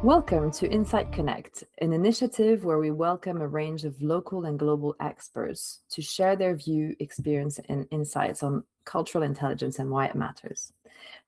Welcome to Insight Connect, an initiative where we welcome a range of local and global experts to share their view, experience, and insights on cultural intelligence and why it matters.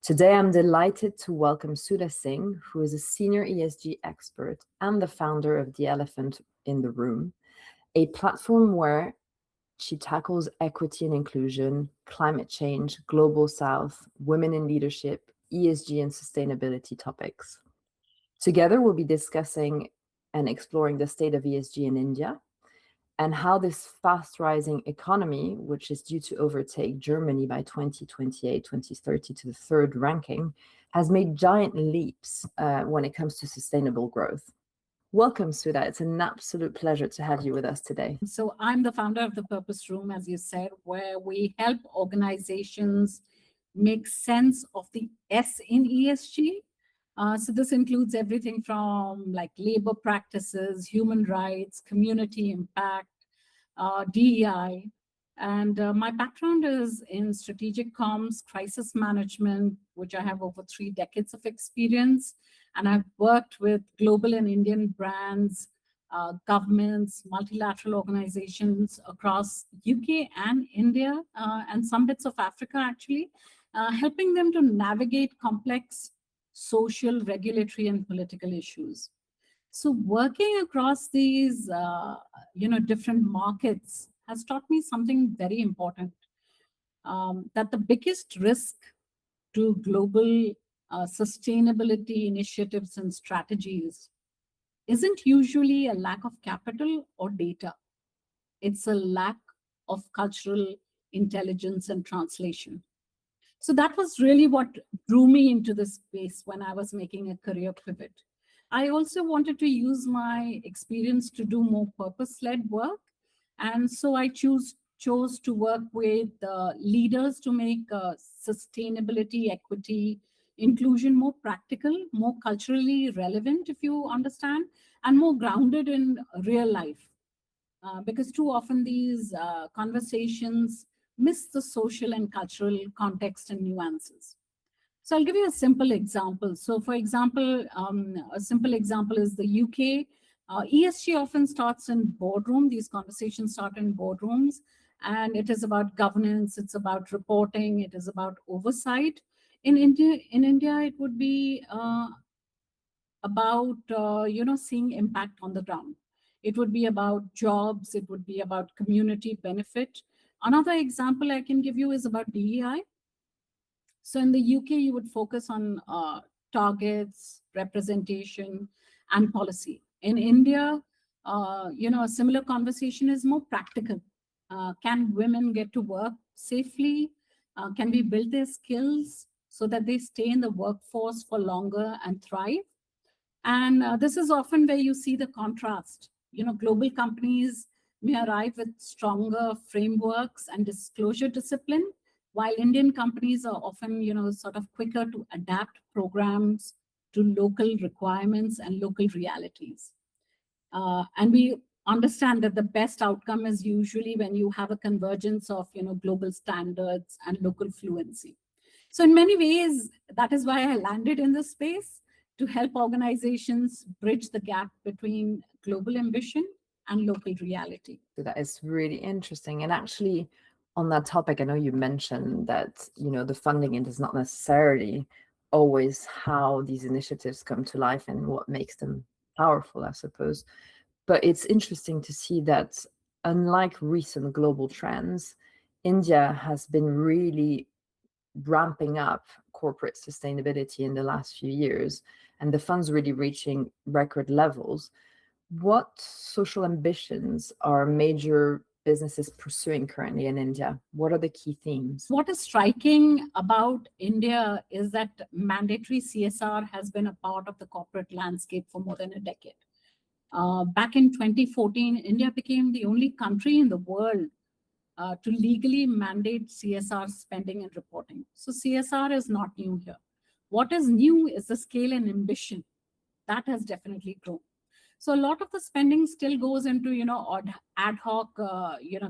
Today, I'm delighted to welcome Sudha Singh, who is a senior ESG expert and the founder of The Elephant in the Room, a platform where she tackles equity and inclusion, climate change, global south, women in leadership, ESG, and sustainability topics. Together, we'll be discussing and exploring the state of ESG in India and how this fast-rising economy, which is due to overtake Germany by 2028, 2030 to the third ranking, has made giant leaps when it comes to sustainable growth. Welcome, Sudha. It's an absolute pleasure to have you with us today. So I'm the founder of the Purpose Room, as you said, where we help organizations make sense of the S in ESG. So this includes everything from like labor practices, human rights, community impact, DEI. And my background is in strategic comms, crisis management, which I have over 3 decades of experience. And I've worked with global and Indian brands, governments, multilateral organizations across UK and India, and some bits of Africa, actually, helping them to navigate complex social, regulatory, and political issues. So working across these, different markets has taught me something very important, that the biggest risk to global sustainability initiatives and strategies isn't usually a lack of capital or data. It's a lack of cultural intelligence and translation. So that was really what drew me into this space when I was making a career pivot. I also wanted to use my experience to do more purpose-led work. And so I chose to work with leaders to make sustainability, equity, inclusion more practical, more culturally relevant, if you understand, and more grounded in real life. Because too often these conversations miss the social and cultural context and nuances. So I'll give you a simple example. So for example, a simple example is the UK. ESG often starts in boardroom. These conversations start in boardrooms, and it is about governance, it's about reporting, it is about oversight. In India, it would be about seeing impact on the ground. It would be about jobs, it would be about community benefit. Another example I can give you is about DEI. So in the UK, you would focus on targets, representation, and policy. In India, a similar conversation is more practical. Can women get to work safely? Can we build their skills so that they stay in the workforce for longer and thrive? And this is often where you see the contrast. Global companies may arrive with stronger frameworks and disclosure discipline, while Indian companies are often, sort of quicker to adapt programs to local requirements and local realities. And we understand that the best outcome is usually when you have a convergence of, global standards and local fluency. So in many ways, that is why I landed in this space, to help organizations bridge the gap between global ambition and local reality. So that is really interesting. And actually, on that topic, I know you mentioned that, the funding is not necessarily always how these initiatives come to life and what makes them powerful, I suppose. But it's interesting to see that unlike recent global trends, India has been really ramping up corporate sustainability in the last few years, and the funds really reaching record levels. What social ambitions are major businesses pursuing currently in India? What are the key themes? What is striking about India is that mandatory CSR has been a part of the corporate landscape for more than a decade. Back in 2014, India became the only country in the world to legally mandate CSR spending and reporting. So CSR is not new here. What is new is the scale and ambition. That has definitely grown. So a lot of the spending still goes into, ad hoc,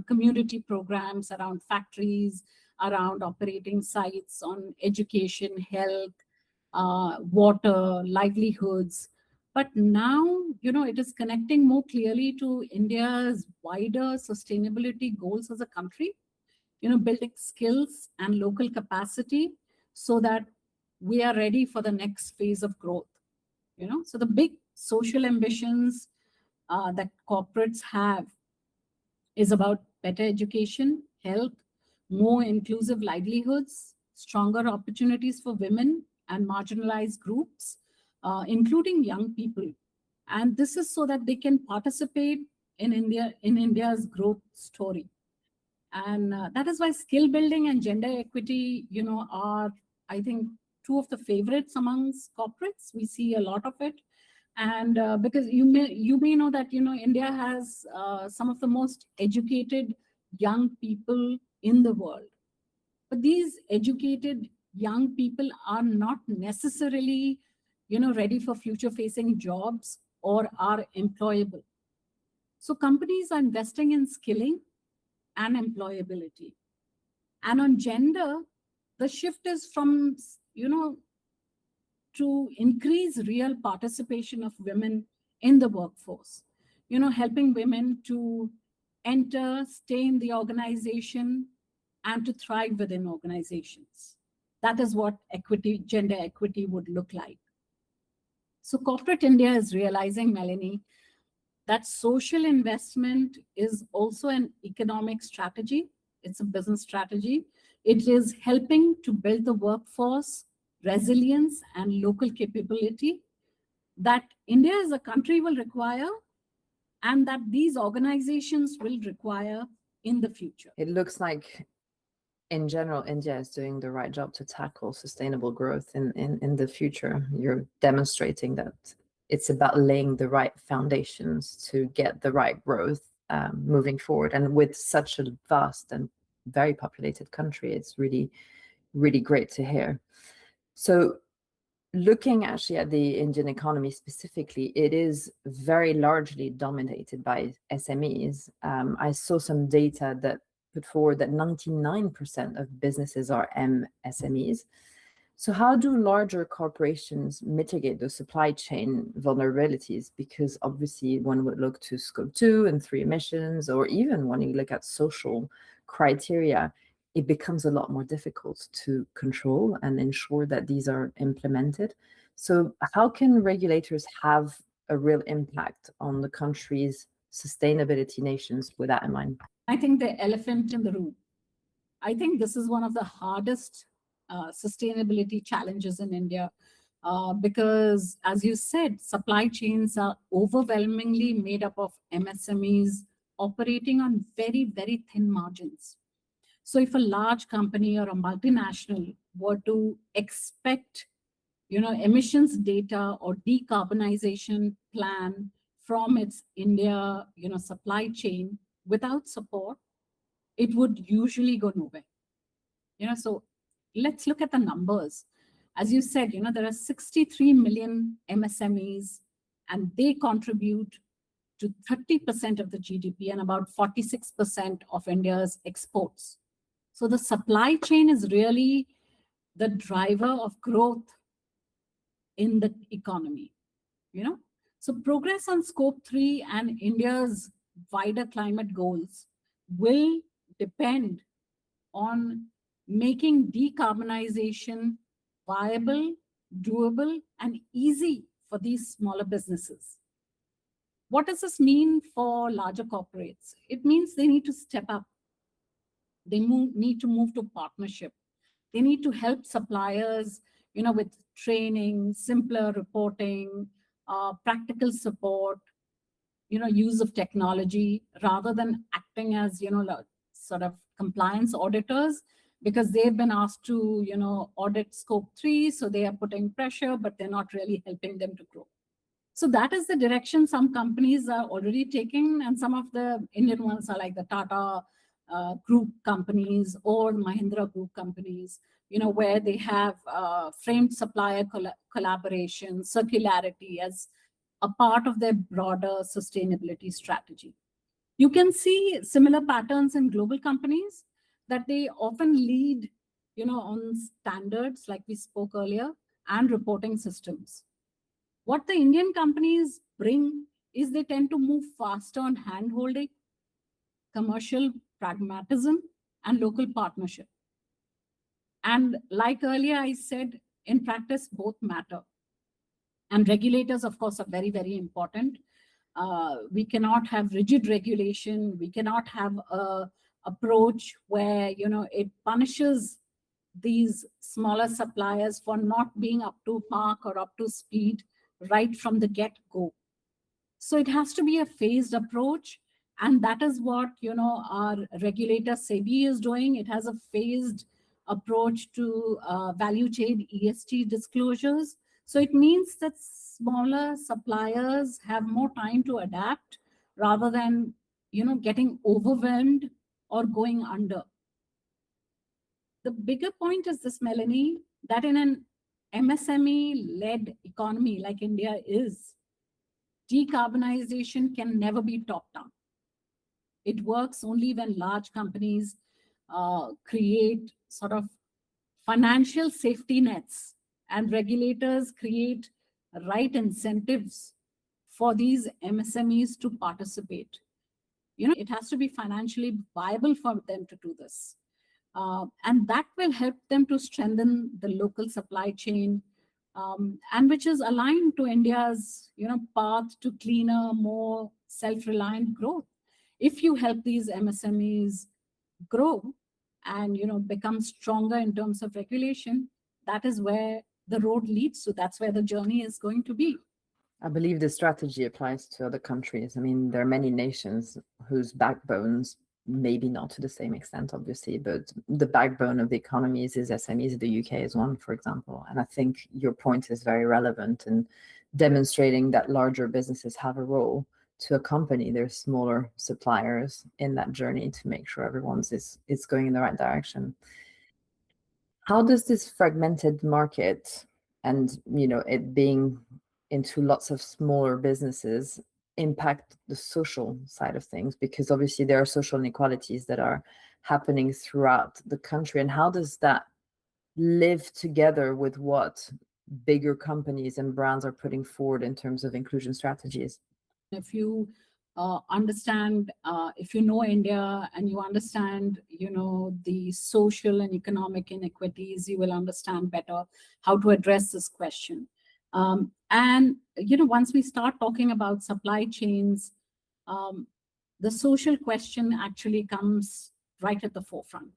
community programs around factories, around operating sites, on education, health, water, livelihoods. But now, it is connecting more clearly to India's wider sustainability goals as a country, building skills and local capacity so that we are ready for the next phase of growth. So the big social ambitions that corporates have is about better education, health, more inclusive livelihoods, stronger opportunities for women and marginalized groups, including young people. And this is so that they can participate in India's growth story. And that is why skill building and gender equity, are, I think, two of the favorites amongst corporates. We see a lot of it. And because you may know that, India has some of the most educated young people in the world. But these educated young people are not necessarily, ready for future facing jobs or are employable. So companies are investing in skilling and employability. And on gender, the shift is from, to increase real participation of women in the workforce, helping women to enter, stay in the organization, and to thrive within organizations. That is what gender equity would look like. So corporate India is realizing, Melanie, that social investment is also an economic strategy. It's a business strategy. It is helping to build the workforce, resilience, and local capability that India as a country will require and that these organizations will require in the future. It looks like, in general, India is doing the right job to tackle sustainable growth in the future. You're demonstrating that it's about laying the right foundations to get the right growth moving forward. And with such a vast and very populated country, it's really, really great to hear. So looking actually at the Indian economy specifically, it is very largely dominated by SMEs. I saw some data that put forward that 99% of businesses are MSMEs. So how do larger corporations mitigate those supply chain vulnerabilities? Because obviously one would look to scope 2 and 3 emissions, or even when you look at social criteria, it becomes a lot more difficult to control and ensure that these are implemented. So how can regulators have a real impact on the country's sustainability nations with that in mind? I think the elephant in the room. I think this is one of the hardest sustainability challenges in India because, as you said, supply chains are overwhelmingly made up of MSMEs operating on very, very thin margins. So if a large company or a multinational were to expect, emissions data or decarbonization plan from its India, supply chain without support, it would usually go nowhere. So let's look at the numbers. As you said, there are 63 million MSMEs, and they contribute to 30% of the GDP and about 46% of India's exports. So the supply chain is really the driver of growth in the economy. So progress on scope 3 and India's wider climate goals will depend on making decarbonization viable, doable, and easy for these smaller businesses. What does this mean for larger corporates? It means they need to step up. They need to move to partnership. They need to help suppliers, with training, simpler reporting, practical support, use of technology, rather than acting as, sort of compliance auditors, because they've been asked to, audit scope 3. So they are putting pressure, but they're not really helping them to grow. So that is the direction some companies are already taking. And some of the Indian ones are like the Tata group companies or Mahindra group companies, where they have framed supplier collaboration, circularity as a part of their broader sustainability strategy. You can see similar patterns in global companies that they often lead, on standards like we spoke earlier and reporting systems. What the Indian companies bring is they tend to move faster on hand-holding, commercial pragmatism, and local partnership. And like earlier I said, in practice, both matter. And regulators, of course, are very, very important. We cannot have rigid regulation. We cannot have a approach where, it punishes these smaller suppliers for not being up to mark or up to speed right from the get-go. So it has to be a phased approach. And that is what, our regulator SEBI is doing. It has a phased approach to value chain ESG disclosures. So it means that smaller suppliers have more time to adapt rather than, getting overwhelmed or going under. The bigger point is this, Melanie, that in an MSME-led economy like India is, decarbonization can never be top-down. It works only when large companies create sort of financial safety nets and regulators create right incentives for these MSMEs to participate. It has to be financially viable for them to do this. And that will help them to strengthen the local supply chain, and which is aligned to India's path to cleaner, more self-reliant growth. If you help these MSMEs grow and become stronger in terms of regulation, that is where the road leads to. That's where the journey is going to be. I believe this strategy applies to other countries. I mean, there are many nations whose backbones, maybe not to the same extent, obviously, but the backbone of the economies is SMEs. The UK is one, for example. And I think your point is very relevant in demonstrating that larger businesses have a role to accompany their smaller suppliers in that journey to make sure everyone's is going in the right direction. How does this fragmented market and it being into lots of smaller businesses impact the social side of things? Because obviously there are social inequalities that are happening throughout the country. And how does that live together with what bigger companies and brands are putting forward in terms of inclusion strategies? If you understand, if you know India and you understand, the social and economic inequities, you will understand better how to address this question. And, once we start talking about supply chains, the social question actually comes right at the forefront.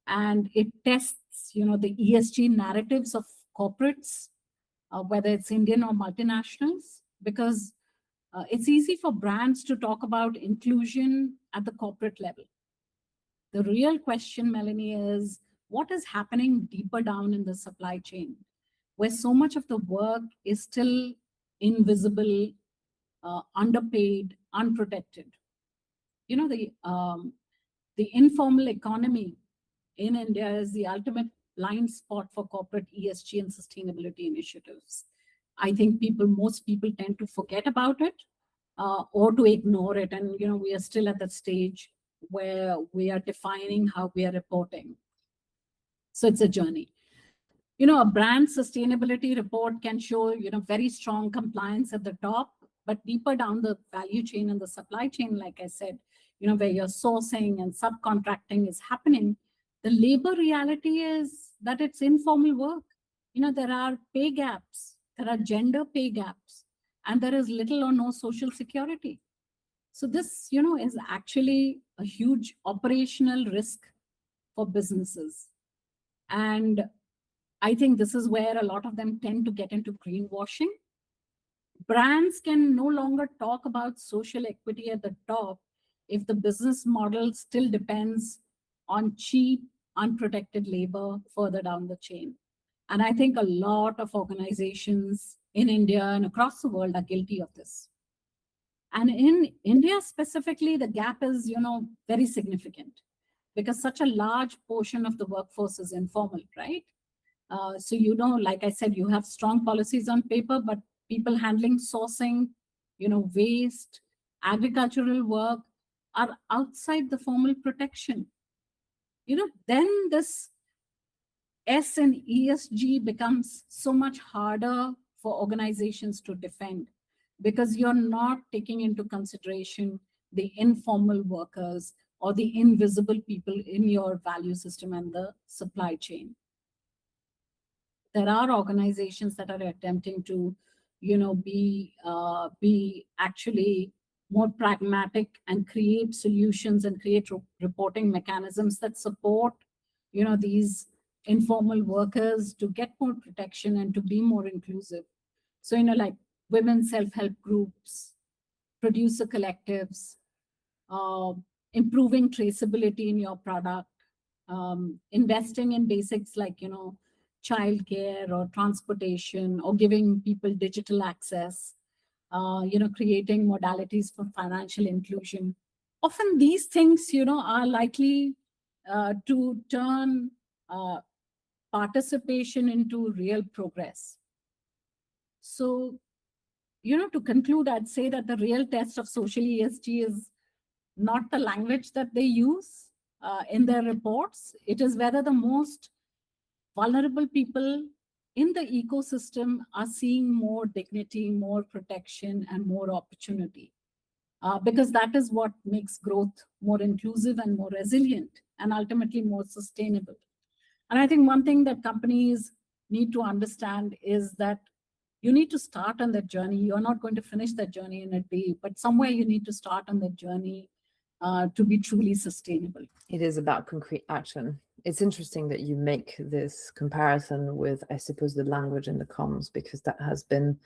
And it tests, the ESG narratives of corporates, whether it's Indian or multinationals, because it's easy for brands to talk about inclusion at the corporate level. The real question, Melanie, is what is happening deeper down in the supply chain, where so much of the work is still invisible, underpaid, unprotected. The informal economy in India is the ultimate blind spot for corporate ESG and sustainability initiatives. I think most people tend to forget about it or to ignore it. And, we are still at that stage where we are defining how we are reporting. So it's a journey. A brand sustainability report can show, very strong compliance at the top, but deeper down the value chain and the supply chain, like I said, where your sourcing and subcontracting is happening, the labor reality is that it's informal work. There are pay gaps, there are gender pay gaps, and there is little or no social security. So this, is actually a huge operational risk for businesses. And I think this is where a lot of them tend to get into greenwashing. Brands can no longer talk about social equity at the top if the business model still depends on cheap, unprotected labor further down the chain. And I think a lot of organizations in India and across the world are guilty of this. And in India specifically, the gap is, very significant because such a large portion of the workforce is informal, right? So, like I said, you have strong policies on paper, but people handling sourcing, waste, agricultural work are outside the formal protection. Then this S in ESG becomes so much harder for organizations to defend, because you're not taking into consideration the informal workers or the invisible people in your value system and the supply chain. There are organizations that are attempting to, be actually more pragmatic and create solutions and create reporting mechanisms that support, these informal workers to get more protection and to be more inclusive. So, like women's self-help groups, producer collectives, uh, improving traceability in your product, investing in basics like, childcare or transportation, or giving people digital access, creating modalities for financial inclusion. Often these things, are likely to turn participation into real progress. So, to conclude, I'd say that the real test of social ESG is not the language that they use in their reports. It is whether the most vulnerable people in the ecosystem are seeing more dignity, more protection, and more opportunity. Because that is what makes growth more inclusive and more resilient and ultimately more sustainable. And I think one thing that companies need to understand is that you need to start on that journey. You're not going to finish that journey in a day, but somewhere you need to start on that journey to be truly sustainable. It is about concrete action. It's interesting that you make this comparison with, I suppose, the language and the comms, because that has been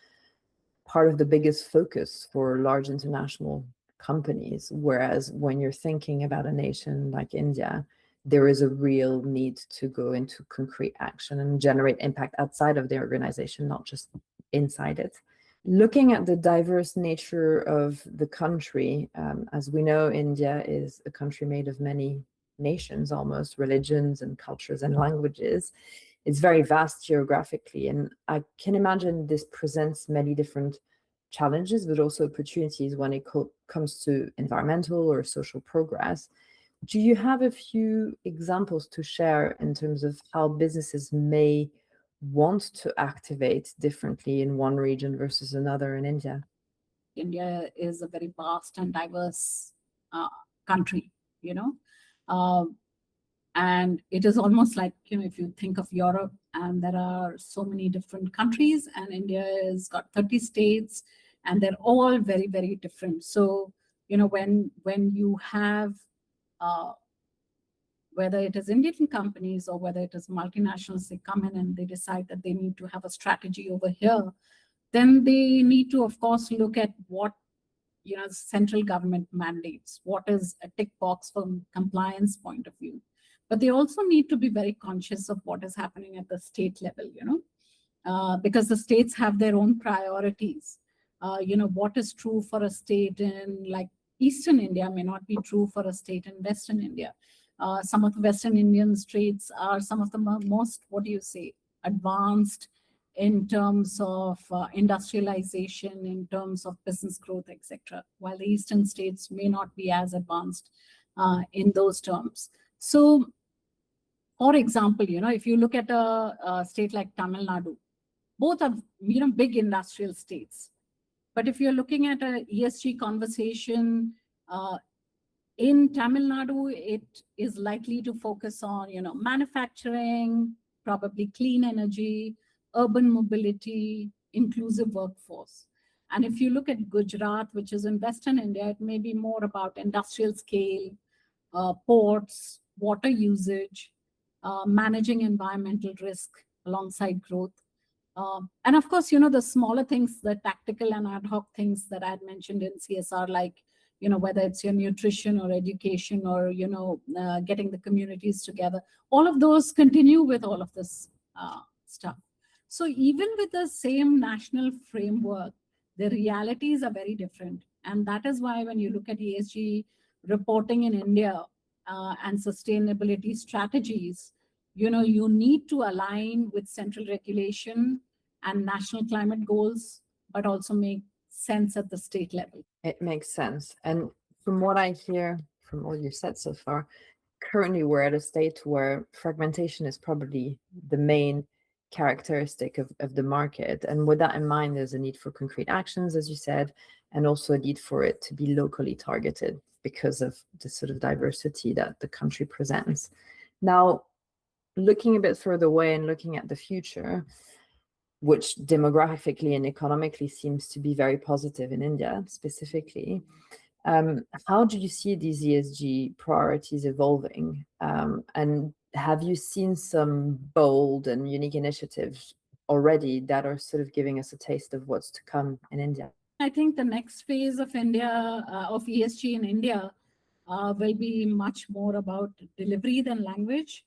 part of the biggest focus for large international companies. Whereas when you're thinking about a nation like India, there is a real need to go into concrete action and generate impact outside of the organization, not just inside it. Looking at the diverse nature of the country, as we know, India is a country made of many nations, almost religions and cultures and languages. It's very vast geographically, and I can imagine this presents many different challenges, but also opportunities when it comes to environmental or social progress. Do you have a few examples to share in terms of how businesses may want to activate differently in one region versus another in India? India is a very vast and diverse country, uh, and it is almost like, if you think of Europe, and there are so many different countries, and India has got 30 states, and they're all very, very different. So, when you have whether it is Indian companies or whether it is multinationals, they come in and they decide that they need to have a strategy over here, then they need to, of course, look at what, central government mandates, what is a tick box from compliance point of view. But they also need to be very conscious of what is happening at the state level, because the states have their own priorities. What is true for a state in like Eastern India may not be true for a state in Western India. Some of the Western Indian states are some of the most, advanced in terms of industrialization, in terms of business growth, etc., while the Eastern states may not be as advanced in those terms. So, for example, if you look at a state like Tamil Nadu, both are, big industrial states. But if you're looking at a ESG conversation in Tamil Nadu, it is likely to focus on, manufacturing, probably clean energy, urban mobility, inclusive workforce. And if you look at Gujarat, which is in Western India, it may be more about industrial scale, ports, water usage, managing environmental risk alongside growth. And of course, the smaller things, the tactical and ad hoc things that I had mentioned in CSR, like, whether it's your nutrition or education or, getting the communities together, all of those continue with all of this stuff. So even with the same national framework, the realities are very different. And that is why when you look at ESG reporting in India and sustainability strategies, you need to align with central regulation and national climate goals, but also make sense at the state level. It makes sense. And from what I hear from all you've said so far, currently we're at a state where fragmentation is probably the main characteristic of the market. And with that in mind, there's a need for concrete actions, as you said, and also a need for it to be locally targeted because of the sort of diversity that the country presents. Now, looking a bit further away and looking at the future, which demographically and economically seems to be very positive in India specifically, how do you see these ESG priorities evolving? And have you seen some bold and unique initiatives already that are sort of giving us a taste of what's to come in India? I think the next phase of of ESG in India will be much more about delivery than language.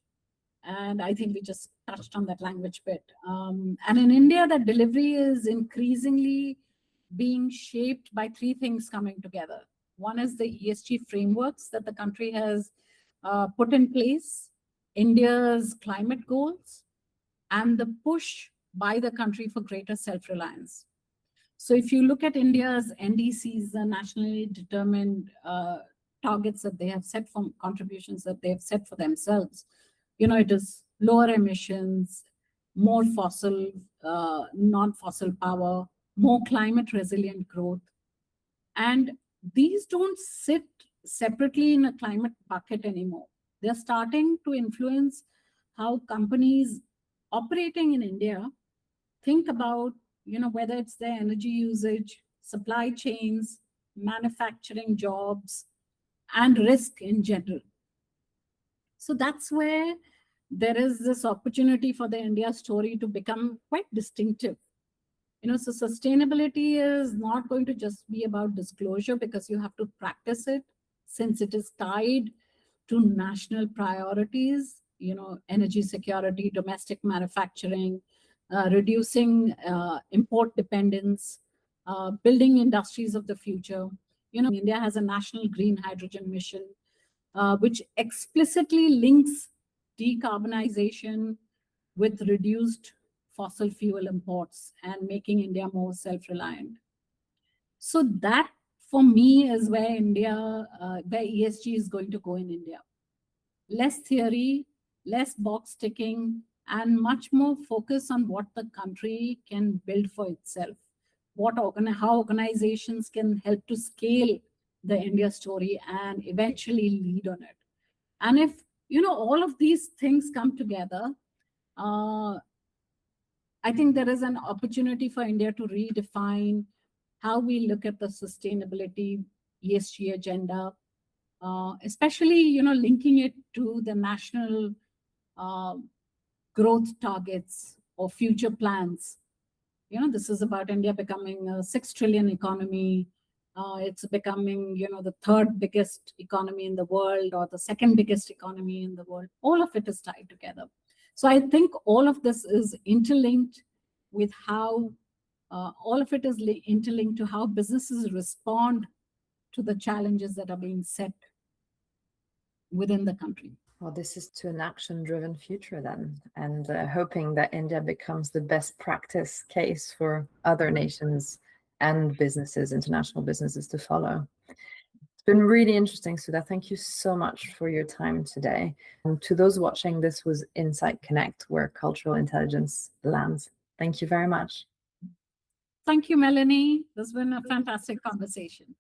And I think we just touched on that language bit. And in India, that delivery is increasingly being shaped by three things coming together. One is the ESG frameworks that the country has put in place, India's climate goals, and the push by the country for greater self-reliance. So if you look at India's NDCs, the nationally determined targets that they have set for contributions that they have set for themselves, it is lower emissions, more fossil, non-fossil power, more climate resilient growth. And these don't sit separately in a climate bucket anymore. They're starting to influence how companies operating in India think about, whether it's their energy usage, supply chains, manufacturing jobs, and risk in general. So that's where there is this opportunity for the India story to become quite distinctive. So sustainability is not going to just be about disclosure, because you have to practice it, since it is tied to national priorities, energy security, domestic manufacturing, reducing import dependence, building industries of the future. India has a national green hydrogen mission, which explicitly links decarbonization with reduced fossil fuel imports and making India more self-reliant. So that, for me, is where where ESG is going to go in India. Less theory, less box ticking, and much more focus on what the country can build for itself. How organizations can help to scale the India story and eventually lead on it. And if all of these things come together, I think there is an opportunity for India to redefine how we look at the sustainability ESG agenda, especially linking it to the national growth targets or future plans. This is about India becoming a 6 trillion economy. It's becoming, the third biggest economy in the world, or the second biggest economy in the world. All of it is tied together. So I think all of this is interlinked with how, all of it is interlinked to how businesses respond to the challenges that are being set within the country. Well, this is to an action-driven future then, and hoping that India becomes the best practice case for other nations and businesses, international businesses, to follow. It's been really interesting, Sudha. Thank you so much for your time today. And to those watching, this was Insight Connect, where cultural intelligence lands. Thank you very much. Thank you, Melanie. This has been a fantastic conversation.